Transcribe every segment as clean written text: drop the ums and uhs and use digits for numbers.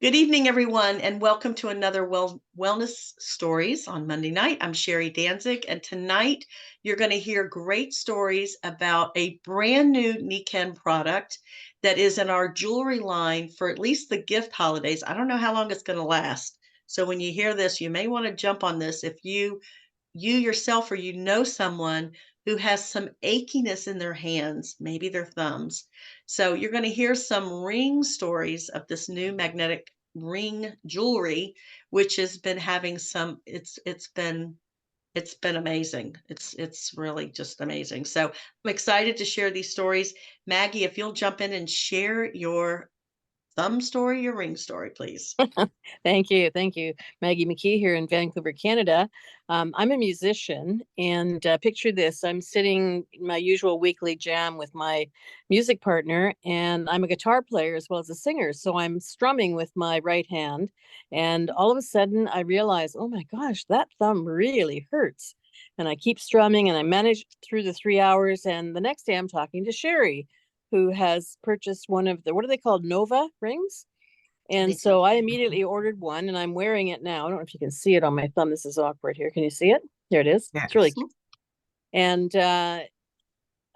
Good evening, everyone, and welcome to another Wellness Stories on Monday night. I'm Sherry Danzig, and tonight you're going to hear great stories about a brand new Nikken product that is in our jewelry line for at least the gift holidays. I don't know how long it's going to last. So when you hear this, you may want to jump on this if you yourself or you know someone who has some achiness in their hands, maybe their thumbs. So you're going to hear some ring stories of this new magnetic ring jewelry, which has been having some it's been amazing. It's really just amazing. So I'm excited to share these stories. Maggie, if you'll jump in and share your thumb story, your ring story, please. Thank you. Thank you. Maggie McKee here in Vancouver, Canada. I'm a musician, and picture this. I'm sitting in my usual weekly jam with my music partner, and I'm a guitar player as well as a singer. So I'm strumming with my right hand, and all of a sudden I realize, oh my gosh, that thumb really hurts. And I keep strumming, and I manage through the 3 hours. And the next day I'm talking to Sherry, who has purchased one of the, what are they called, Nova rings? And so I immediately ordered one, and I'm wearing it now. I don't know if you can see it on my thumb. This is awkward here. Can you see it? There it is. It's really Yes. cute.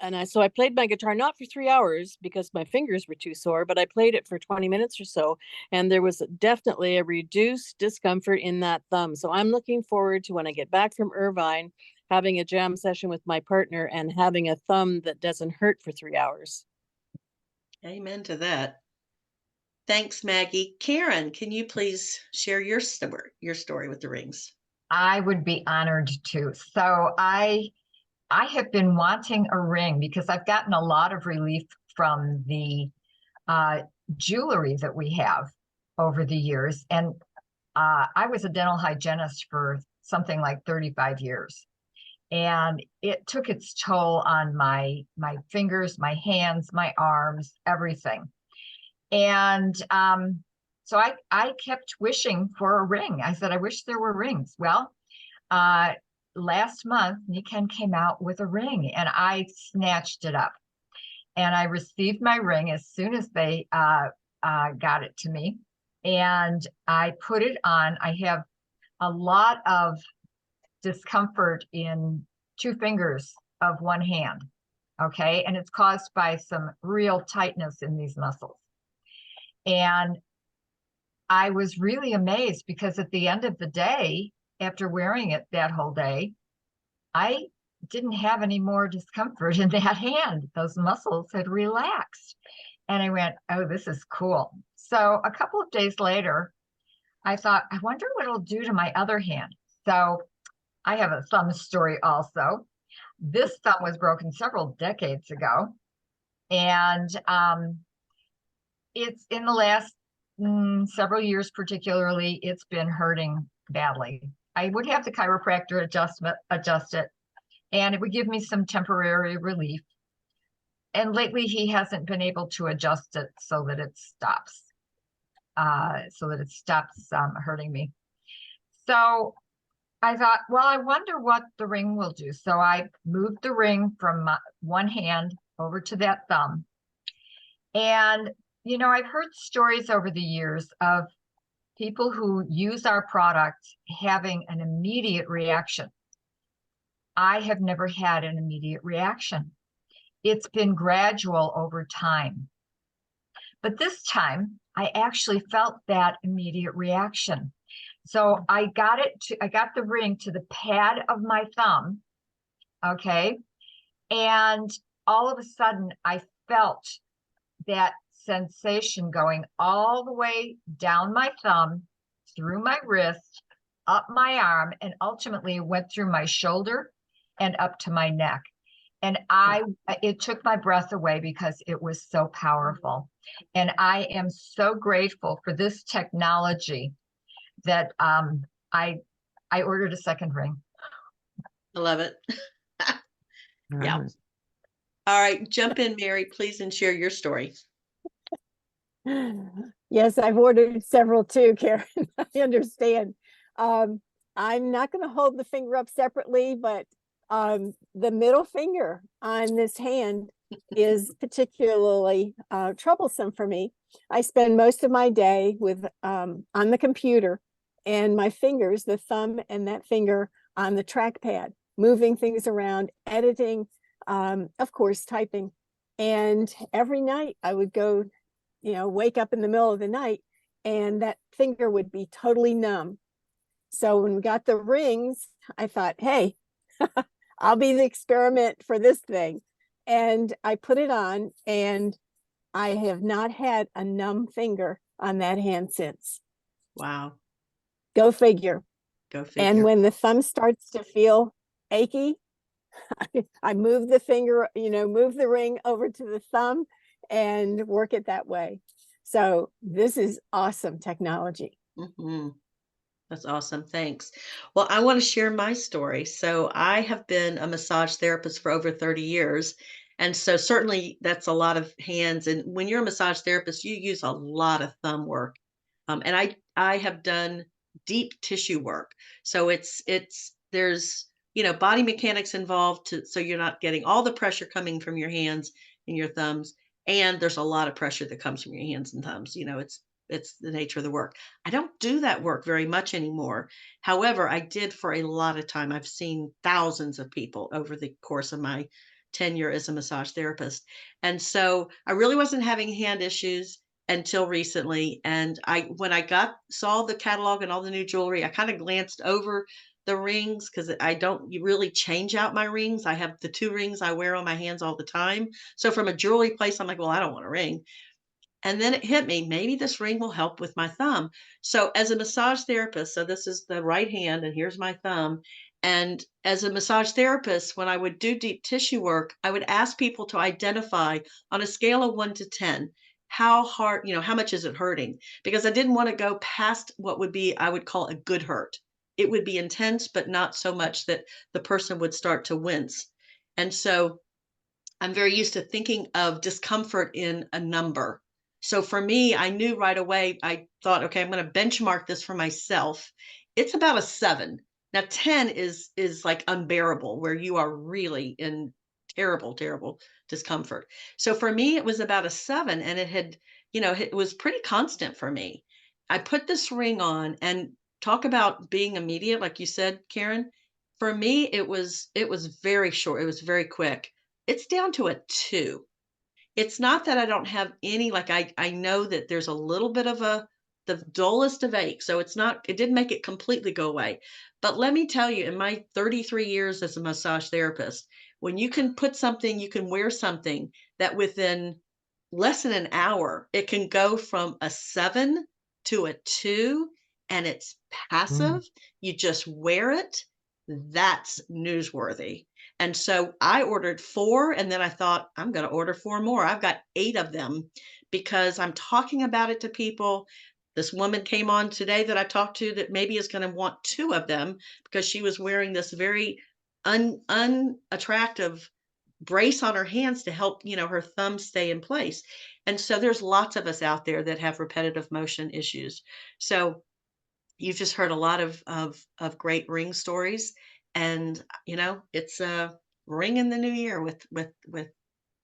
And I played my guitar not for 3 hours because my fingers were too sore, but I played it for 20 minutes or so, and there was definitely a reduced discomfort in that thumb. So I'm looking forward to when I get back from Irvine, having a jam session with my partner and having a thumb that doesn't hurt for 3 hours. Amen to that. Thanks, Maggie. Karen, can you please share your story with the rings? I would be honored to. So I have been wanting a ring because I've gotten a lot of relief from the uh, jewelry that we have over the years. And I was a dental hygienist for something like 35 years. And it took its toll on my fingers, my hands, my arms, everything. And so I kept wishing for a ring. I said, I wish there were rings. Well, uh, last month, Nikken came out with a ring, and I snatched it up. And I received my ring as soon as they got it to me. And I put it on. I have a lot of discomfort in two fingers of one hand. Okay. And it's caused by some real tightness in these muscles. And I was really amazed because at the end of the day, after wearing it that whole day, I didn't have any more discomfort in that hand. Those muscles had relaxed. And I went, oh, this is cool. So a couple of days later, I thought, I wonder what it'll do to my other hand. So I have a thumb story also. This thumb was broken several decades ago. And it's in the last several years, particularly, it's been hurting badly. I would have the chiropractor adjust it, and it would give me some temporary relief. And lately, he hasn't been able to adjust it so that it stops, hurting me. So I thought, well, I wonder what the ring will do. So I moved the ring from one hand over to that thumb. And, you know, I've heard stories over the years of people who use our product having an immediate reaction. I have never had an immediate reaction. It's been gradual over time. But this time, I actually felt that immediate reaction. So I got the ring to the pad of my thumb, okay? And all of a sudden, I felt that sensation going all the way down my thumb, through my wrist, up my arm, and ultimately went through my shoulder and up to my neck. And it took my breath away because it was so powerful. And I am so grateful for this technology that I ordered a second ring. I love it. Yeah. All right, jump in, Mary, please, and share your story. Yes, I've ordered several too, Karen. I understand. I'm not going to hold the finger up separately, but the middle finger on this hand is particularly troublesome for me. I spend most of my day with on the computer, and my fingers, the thumb and that finger on the trackpad, moving things around, editing, of course, typing. And every night I would go, wake up in the middle of the night, and that finger would be totally numb. So when we got the rings, I thought, hey, I'll be the experiment for this thing. And I put it on, and I have not had a numb finger on that hand since. Wow. Go figure. Go And figure. when the thumb starts to feel achy, I move the finger, move the ring over to the thumb and work it that way. So this is awesome technology. Mhm. That's awesome. Thanks. Well, I want to share my story. So, I have been a massage therapist for over 30 years. And so, certainly, that's a lot of hands. And when you're a massage therapist, you use a lot of thumb work. And I have done deep tissue work. So, there's, body mechanics involved so you're not getting all the pressure coming from your hands and your thumbs. And there's a lot of pressure that comes from your hands and thumbs. It's the nature of the work. I don't do that work very much anymore. However, I did for a lot of time. I've seen thousands of people over the course of my tenure as a massage therapist. And so I really wasn't having hand issues until recently. And when I saw the catalog and all the new jewelry, I kind of glanced over the rings because I don't really change out my rings. I have the 2 rings I wear on my hands all the time. So from a jewelry place, I'm like, well, I don't want a ring. And then it hit me, maybe this ring will help with my thumb. So, as a massage therapist, so this is the right hand, and here's my thumb. And as a massage therapist, when I would do deep tissue work, I would ask people to identify on a scale of 1 to 10, how hard, how much is it hurting? Because I didn't want to go past what would be, I would call a good hurt. It would be intense, but not so much that the person would start to wince. And so, I'm very used to thinking of discomfort in a number. So for me, I knew right away, I thought, okay, I'm going to benchmark this for myself. It's about a 7. Now 10 is like unbearable where you are really in terrible, terrible discomfort. So for me, it was about a 7 and it was pretty constant for me. I put this ring on and talk about being immediate, like you said, Karen. For me, it was very short. It was very quick. It's down to a 2. It's not that I don't have any, like, I know that there's a little bit of the dullest of ache, so it didn't make it completely go away. But let me tell you, in my 33 years as a massage therapist, when you can wear something that within less than an hour, it can go from a 7 to a 2, and it's Mm. passive. You just wear it. That's newsworthy. And so I ordered 4, and then I thought, I'm going to order 4 more. I've got 8 of them because I'm talking about it to people. This woman came on today that I talked to that maybe is going to want 2 of them because she was wearing this very unattractive brace on her hands to help, her thumb stay in place. And so there's lots of us out there that have repetitive motion issues. So you've just heard a lot of great ring stories, and it's a ring in the new year with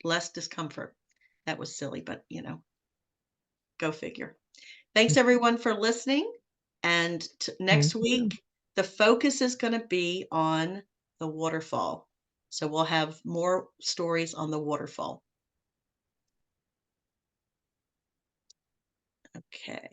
less discomfort. That was silly, but go figure. Thanks everyone for listening. And next Thank you. week, the focus is going to be on the waterfall. So we'll have more stories on the waterfall. Okay.